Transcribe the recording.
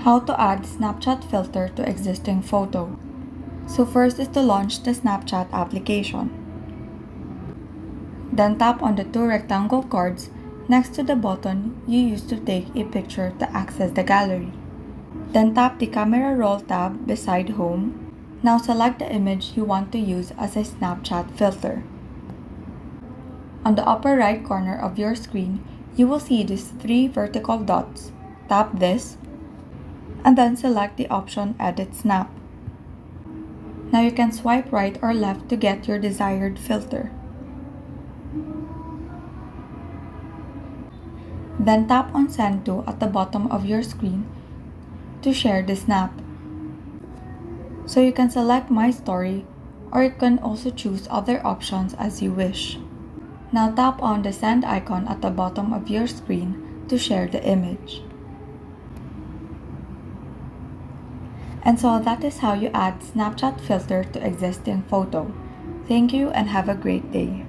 How to add Snapchat filter to existing photo. So first is to launch the Snapchat application. Then tap on the two rectangle cards next to the button you used to take a picture to access the gallery. Then tap the camera roll tab beside home. Now select the image you want to use as a Snapchat filter. On the upper right corner of your screen, you will see these three vertical dots. Tap this, and then select the option Edit Snap. Now you can swipe right or left to get your desired filter. Then tap on Send To at the bottom of your screen to share the snap. So you can select My Story, or you can also choose other options as you wish. Now tap on the send icon at the bottom of your screen to share the image. And so that is how you add Snapchat filter to existing photo. Thank you and have a great day.